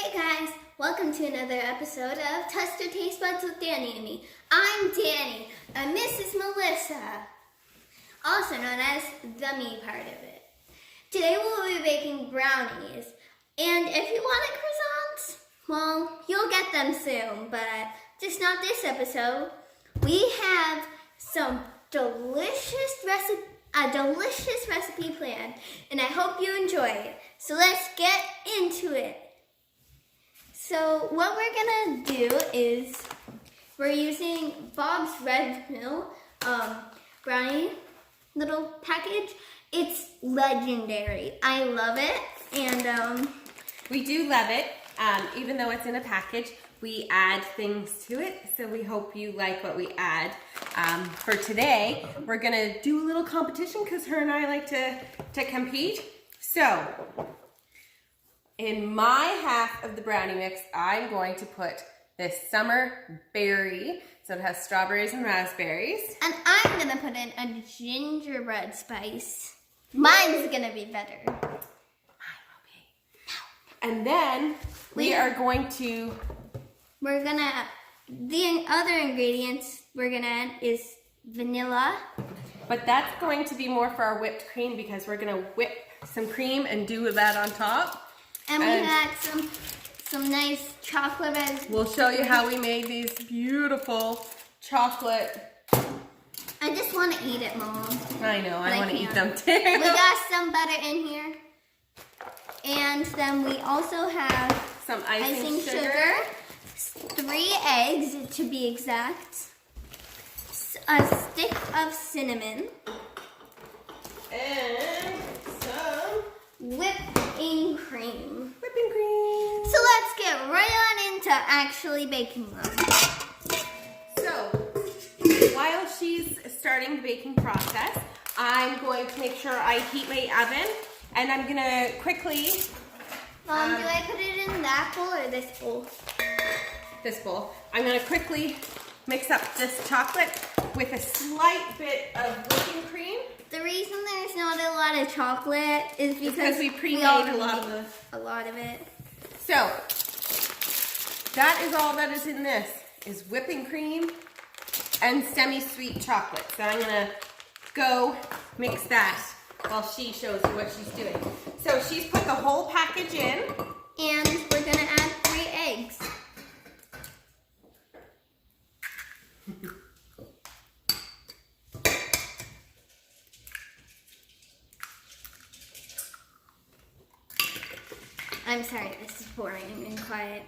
Hey guys, welcome to another episode of Taste Buds with Dani and Me. I'm Dani, and this is Melissa, also known as the me part of it. Today we'll be baking brownies, and if you wanted croissants, well, you'll get them soon, but just not this episode. We have some delicious recipe planned, and I hope you enjoy it. So let's get into it. So what we're gonna do is we're using Bob's Red Mill brownie little package. It's legendary. I love it, and we do love it. Even though it's in a package, we add things to it. So we hope you like what we add. For today, we're gonna do a little competition because her and I like to compete. So in my half of the brownie mix, I'm going to put this summer berry. So it has strawberries and raspberries. And I'm gonna put in a gingerbread spice. Mine's gonna be better. Mine will be. And then we are going to... The other ingredients we're gonna add is vanilla. But that's going to be more for our whipped cream because we're gonna whip some cream and do that on top. And we had some nice chocolate. We'll show you how we made these beautiful chocolate. I just want to eat it, Mom. I know, I want to eat them too. We got some butter in here. And then we also have some icing sugar. 3 eggs to be exact. A stick of cinnamon. And some whipping cream. Whipping cream. So let's get right on into actually baking them. So, while she's starting the baking process, I'm going to make sure I heat my oven, and I'm gonna quickly... Mom, do I put it in that bowl or this bowl? This bowl. I'm gonna quickly mix up this chocolate with a slight bit of whipping cream. The reason there's not a lot of chocolate is because we pre-made a lot of it. So, that is all that is in this, is whipping cream and semi-sweet chocolate. So I'm gonna go mix that while she shows you what she's doing. So she's put the whole package in. And we're gonna add 3 eggs. I'm sorry, this is boring and quiet.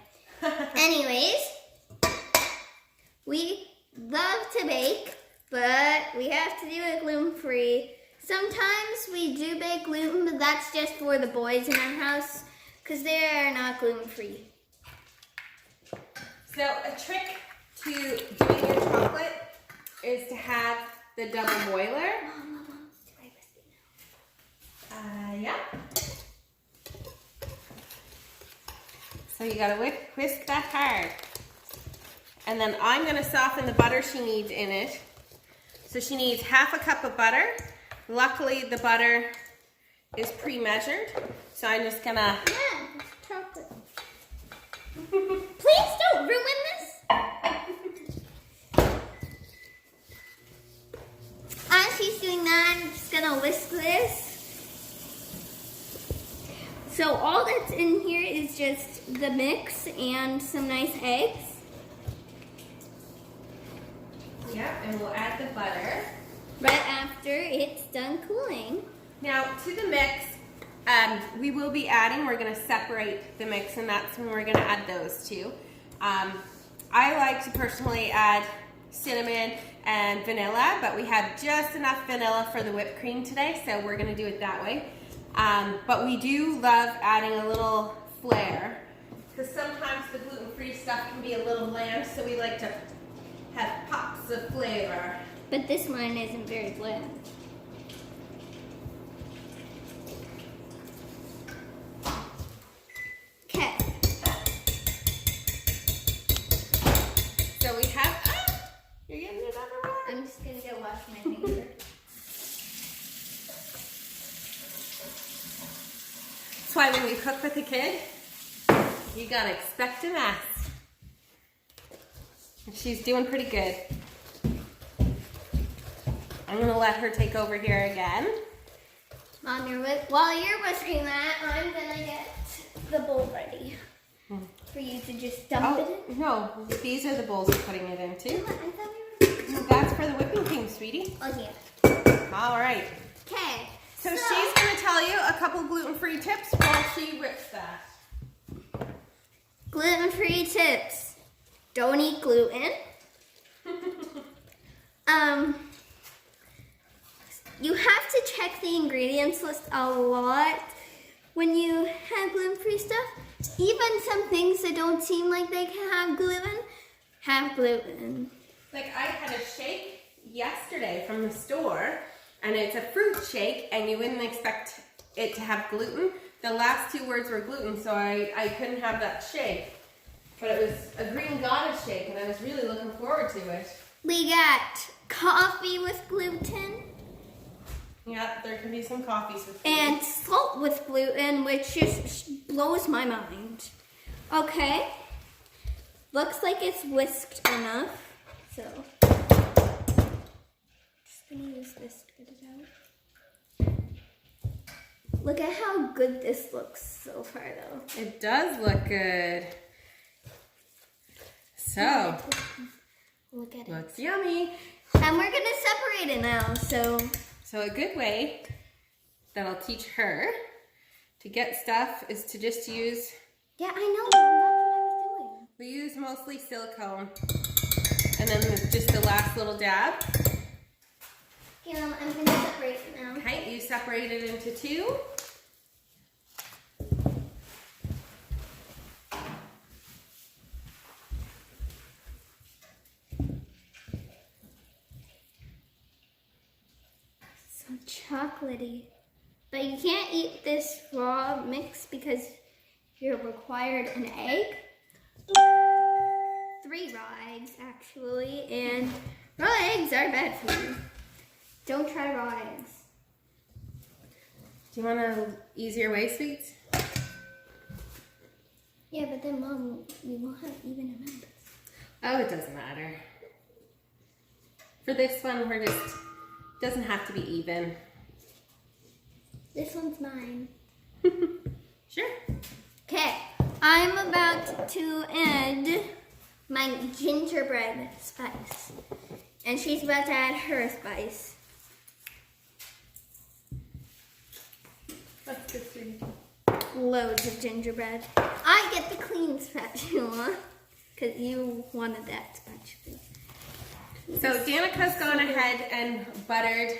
Anyways, we love to bake, but we have to do it gluten-free. Sometimes we do bake gluten, but that's just for the boys in our house, because they are not gluten-free. So a trick to doing your chocolate is to have the double boiler. Yeah. So you gotta whisk that hard. And then I'm gonna soften the butter she needs in it. So she needs half a cup of butter. Luckily the butter is pre-measured. So I'm just gonna... Yeah, it's chocolate. Please don't ruin this. As she's doing that, I'm just gonna whisk this. So all that's in here is just the mix and some nice eggs. Yeah, and we'll add the butter. Right after it's done cooling. Now to the mix, we will be adding, we're gonna separate the mix and that's when we're gonna add those two. I like to personally add cinnamon and vanilla, but we have just enough vanilla for the whipped cream today, so we're gonna do it that way. But we do love adding a little flair because sometimes the gluten-free stuff can be a little bland, so we like to have pops of flavor. But this one isn't very bland. Okay. So we have, you're getting it everywhere? I'm just gonna go wash my finger. That's why when we cook with a kid, You gotta expect a mess. She's doing pretty good. I'm gonna let her take over here again. Mom, while you're whisking that, I'm gonna get the bowl ready for you to just dump it in. No, these are the bowls we're putting it into. I thought we were... That's for the whipping cream, sweetie. Oh, yeah. All right. Okay. So she's gonna tell you a couple gluten-free tips while she whips that. Gluten-free tips. Don't eat gluten. You have to check the ingredients list a lot when you have gluten-free stuff. Even some things that don't seem like they can have gluten. Like I had a shake yesterday from the store, and it's a fruit shake, and you wouldn't expect it to have gluten. The last two words were gluten, so I couldn't have that shake. But it was a green goddess shake, and I was really looking forward to it. We got coffee with gluten. Yeah, there can be some coffees with gluten. And salt with gluten, which just blows my mind. Okay. Looks like it's whisked enough. So, just gonna use this to get it out. Look at how good this looks so far, though. It does look good. So, look at it. looks yummy. And we're gonna separate it now, So a good way that I'll teach her to get stuff is to just use... Yeah, I know. That's what I was doing. We use mostly silicone. And then just the last little dab. Okay, I'm gonna separate it now. Okay, you separate it into two. So chocolatey. But you can't eat this raw mix because you're required an egg. 3 raw eggs, actually. And raw eggs are bad for you. Don't try raw eggs. Do you want an easier way, sweets? Yeah, but then Mom, we won't have even amounts. Oh, it doesn't matter. For this one, we're just... Doesn't have to be even. This one's mine. Sure. Okay, I'm about to add my gingerbread spice. And she's about to add her spice. That's good, sweetie. Loads of gingerbread. I get the clean spatula because you wanted that spatula. So Danica's gone ahead and buttered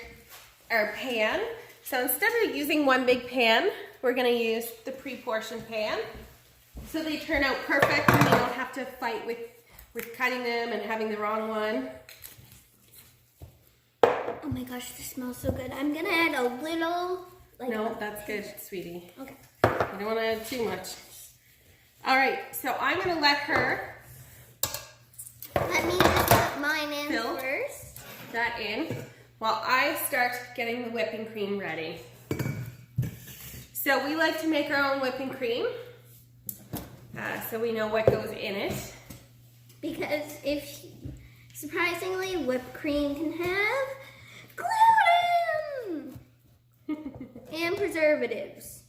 our pan. So instead of using one big pan, we're gonna use the pre-portioned pan. So they turn out perfect and you don't have to fight with cutting them and having the wrong one. Oh my gosh, this smells so good. I'm gonna add a little. No, that's good, sweetie. Okay. You don't wanna add too much. All right, so I'm gonna let her Let me just put mine in fill first. that in while I start getting the whipping cream ready. So we like to make our own whipping cream, so we know what goes in it. Because surprisingly, whipped cream can have gluten and preservatives.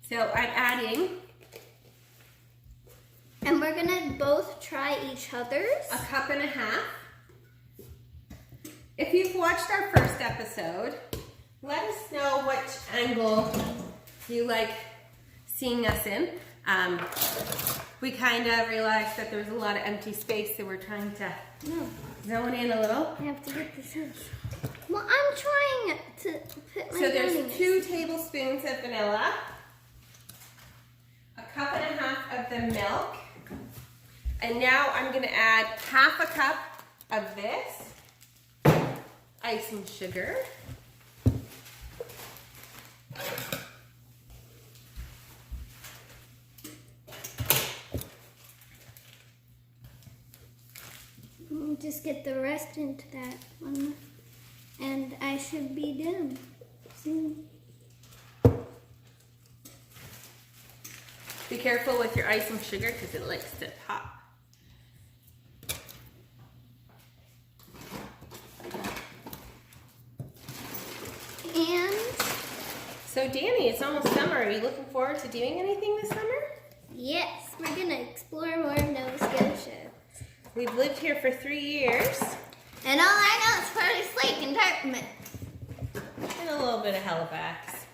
So I'm adding And we're gonna both try each other's. 1.5 cups. If you've watched our first episode, let us know which angle you like seeing us in. We kind of realized that there was a lot of empty space, so we're trying to zone in a little. I have to get this in. Well, I'm trying to put my So there's brownie 2 tablespoons of vanilla, 1.5 cups of the milk, and now I'm going to add 1/2 cup of this icing sugar. Just get the rest into that one, and I should be done. soon. Be careful with your icing sugar because it likes to pop. And so Dani, it's almost summer. Are you looking forward to doing anything this summer? yes, we're gonna explore more of Nova Scotia. We've lived here for 3 years. And all I know is Forest Lake and Dartmouth. And a little bit of Halifax.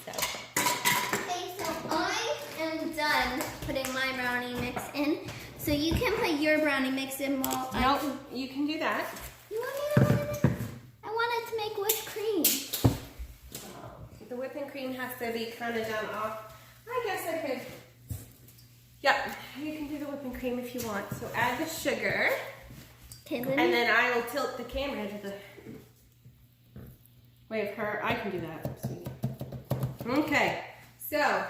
So. Okay, so I am done putting my brownie mix in. So you can put your brownie mix in while Nope, you can do that. You want me to put it in? I wanted to make whipped cream. The whipping cream has to be kind of done off. I guess I could. Yep, you can do the whipping cream if you want. So add the sugar. Okay, And then I will tilt the camera to the way of her. I can do that, sweetie. Okay, so.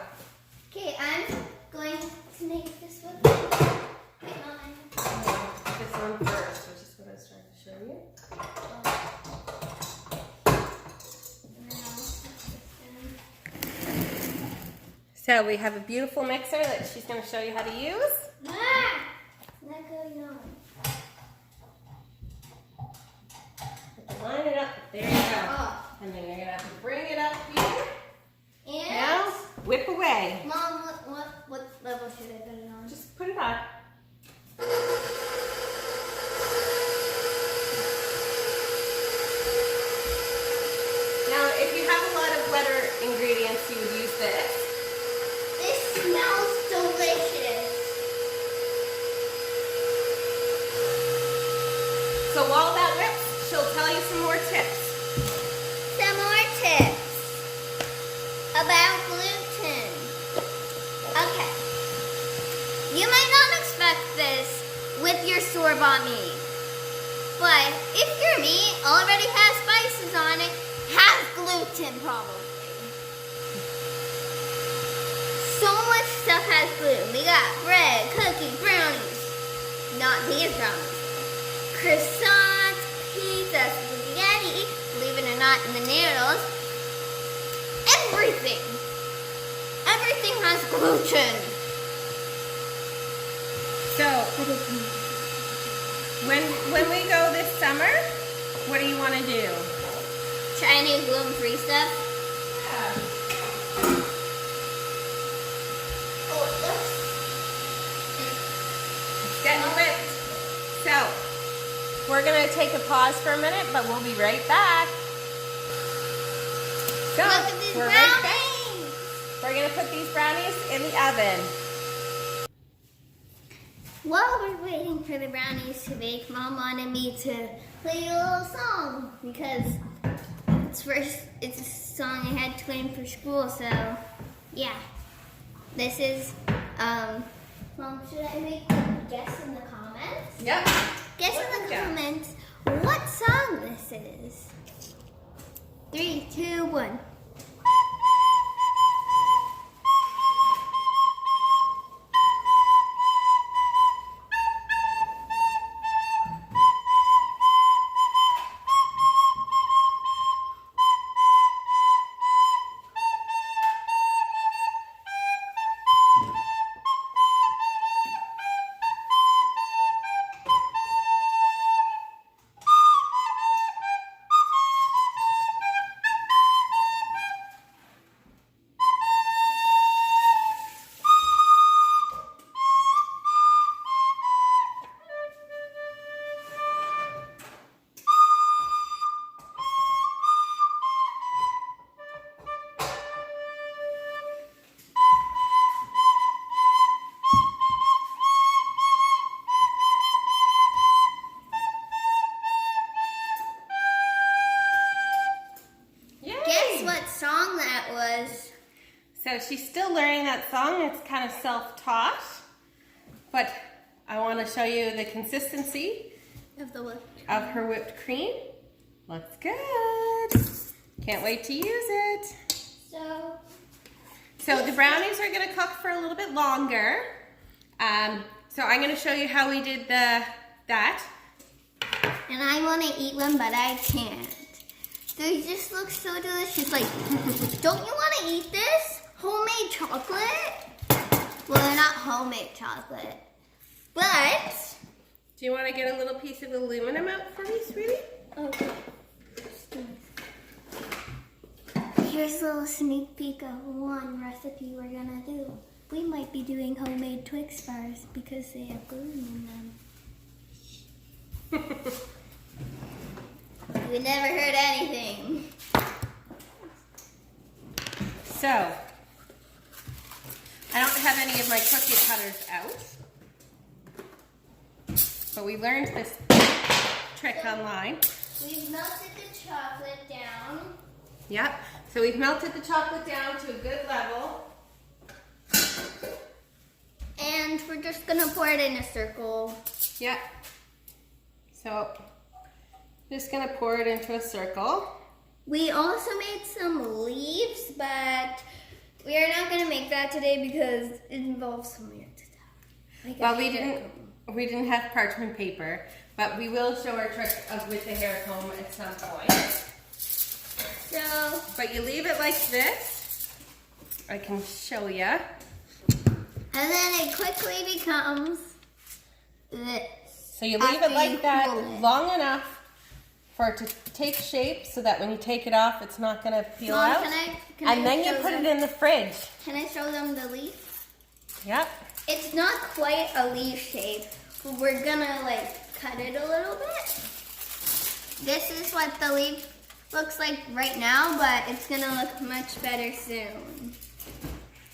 Okay, I'm going to make this whipped cream. Wait, This one first, which is what I was trying to show you. So we have a beautiful mixer that she's going to show you how to use. Not going on. Line it up. There you go. Oh. And then you're going to have to bring it up here. And Now, whip away. Mom, what level should I put it on? Just put it on. Now, if you have a lot of wetter ingredients, you would use this. This smells delicious. So while that whips, she'll tell you some more tips. Some more tips about gluten. Okay. You might not expect this with your store-bought meat. But if your meat already has spices on it, has gluten probably. So much stuff has gluten. We got bread, cookies, brownies. Not these brownies. Croissants, pizza, spaghetti, believe it or not, in the noodles. Everything. Everything has gluten. So, when we go this summer, what do you want to do? Try any gluten-free stuff. Yeah. Oh, It's getting whipped. So, we're going to take a pause for a minute, but we'll be right back. So, look at these we're brownies. right back. We're going to put these brownies in the oven. While we're waiting for the brownies to bake, Mom wanted me to play a little song because it's a song I had to learn for school. So, yeah, this is. Mom, should I make a guess in the comments? Yep. Guess in the comments what song this is. 3, 2, 1. What song that was. So she's still learning that song. It's kind of self-taught, but I want to show you the consistency of her whipped cream. Looks good. Can't wait to use it. So the brownies are going to cook for a little bit longer. So I'm going to show you how we did that. And I want to eat one, but I can't. They just look so delicious. Like, don't you want to eat this? Homemade chocolate? Well, they're not homemade chocolate. But... Do you want to get a little piece of aluminum out for me, sweetie? Okay. Here's a little sneak peek of one recipe we're gonna do. We might be doing homemade Twix bars because they have gluten in them. We never heard anything. So, I don't have any of my cookie cutters out, but we learned this trick online. We've melted the chocolate down. Yep, so we've melted the chocolate down to a good level. And we're just gonna pour it in a circle. Yep. So, just gonna pour it into a circle. We also made some leaves, but we are not gonna make that today because it involves some weird stuff. Like Well, we didn't have parchment paper, but we will show our trick with the hair comb at some point. So, but you leave it like this. I can show you. And then it quickly becomes this. So you leave it like that long enough for it to take shape so that when you take it off, it's not going to peel Mom, out. And then you put it in the fridge. Can I show them the leaf? Yep. It's not quite a leaf shape, but we're gonna like cut it a little bit. This is what the leaf looks like right now, but it's gonna look much better soon.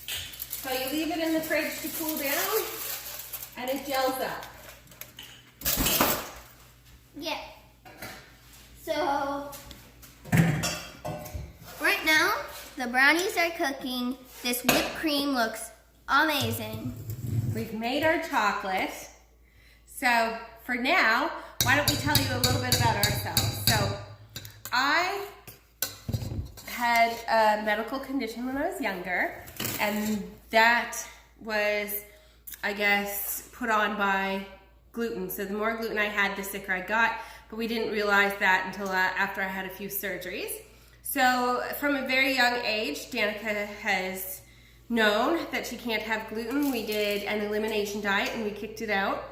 So you leave it in the fridge to cool down, and it gels up. Yeah. So, right now, the brownies are cooking. This whipped cream looks amazing. We've made our chocolate. So for now, why don't we tell you a little bit about ourselves? So I had a medical condition when I was younger, and that was, I guess, put on by gluten. So the more gluten I had, the sicker I got, but we didn't realize that until after I had a few surgeries. So from a very young age, Danica has known that she can't have gluten. We did an elimination diet and we kicked it out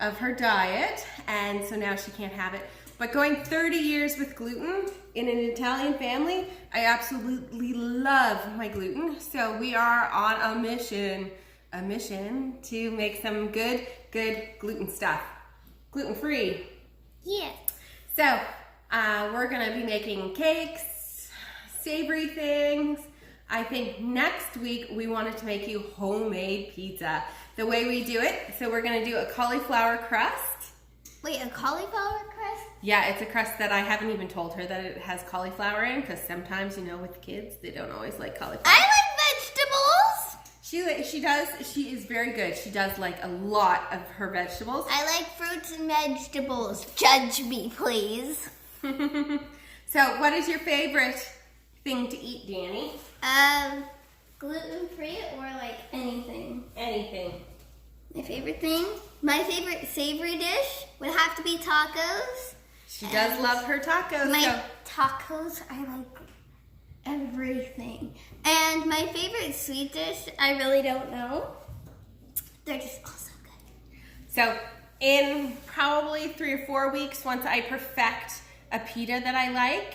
of her diet, and so now she can't have it. But going 30 years with gluten in an Italian family, I absolutely love my gluten. So we are on a mission to make some good gluten stuff. Gluten-free. Yeah. So we're gonna be making cakes, savory things. I think next week we wanted to make you homemade pizza. The way we do it, so we're gonna do a cauliflower crust. Wait, a cauliflower crust? Yeah, it's a crust that I haven't even told her that it has cauliflower in, because sometimes, you know, with kids, they don't always like cauliflower. I like vegetables. She does, she is very good. She does like a lot of her vegetables. I like fruits and vegetables. Judge me, please. So what is your favorite thing to eat, Dani? Gluten-free or like anything. Anything. My favorite thing, my favorite savory dish would have to be tacos. She does love her tacos. My tacos are like everything. And my favorite sweet dish, I really don't know. They're just all so good. So in probably 3 or 4 weeks, once I perfect a pita that I like,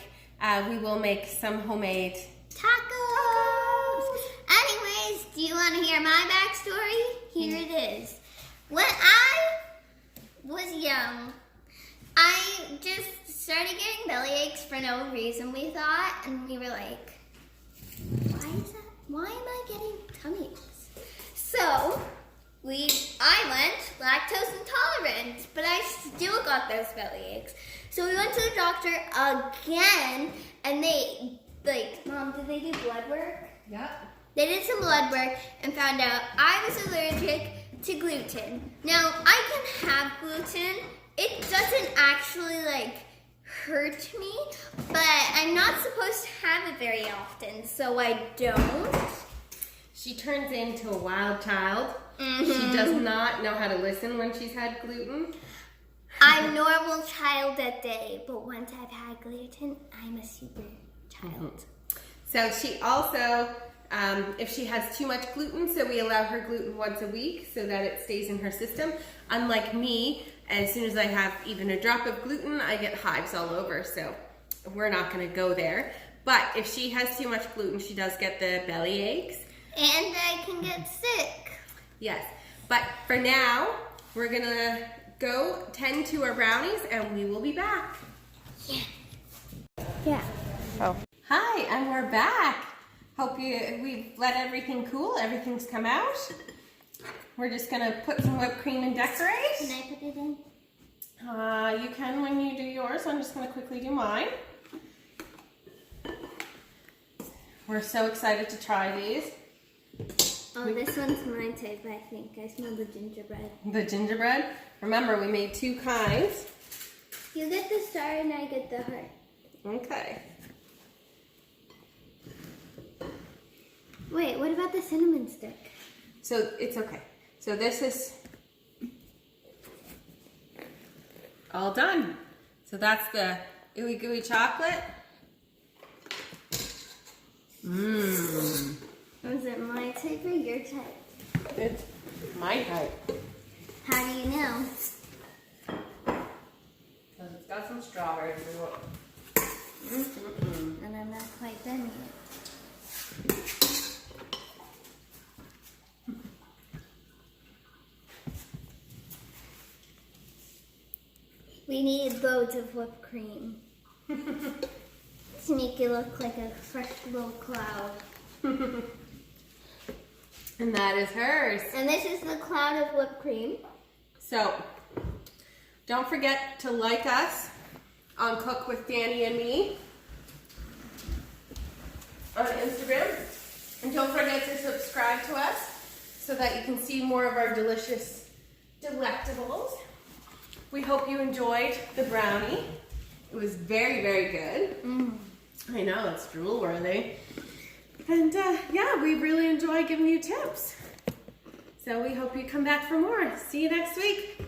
we will make some homemade Tacos! Anyways, do you want to hear my backstory? Here it is. When I was young, I just started getting belly aches for no reason, we thought, and we were like, why am I getting tummy aches? So, I went lactose intolerant, but I still got those belly aches. So we went to the doctor again, and they, Mom, did they do blood work? Yeah. They did some blood work and found out I was allergic to gluten. Now, I can have gluten. It doesn't actually, hurt me, but I'm not supposed to have it very often, so I don't. She turns into a wild child. Mm-hmm. She does not know how to listen when she's had gluten. I'm normal child that day, but once I've had gluten, I'm a super child. So she also, if she has too much gluten, so we allow her gluten once a week so that it stays in her system. Unlike me, as soon as I have even a drop of gluten, I get hives all over, so we're not gonna go there. But if she has too much gluten, she does get the belly aches. And I can get sick. Yes, but for now, we're gonna go tend to our brownies and we will be back. Yeah. Oh. Hi, and we're back. Hope we've let everything cool. Everything's come out. We're just gonna put some whipped cream and decorate. Can I put it in? You can when you do yours. I'm just gonna quickly do mine. We're so excited to try these. Oh, this one's my type, I think. I smell the gingerbread. The gingerbread. Remember, we made 2 kinds. You get the star and I get the heart. Okay. Wait, what about the cinnamon stick? So it's okay. So this is all done. So that's the ooey gooey chocolate. Mmm. Was it my type or your type? It's my type. How do you know? Because it's got some strawberries in it. And I'm not quite done yet. We need loads of whipped cream to make it look like a fresh little cloud. And that is hers. And this is the cloud of whipped cream. So, don't forget to like us on Cook with Dani and Me on Instagram. And don't forget to subscribe to us so that you can see more of our delicious delectables. We hope you enjoyed the brownie. It was very, very good. I know, it's drool worthy. And yeah, we really enjoy giving you tips. So we hope you come back for more. See you next week.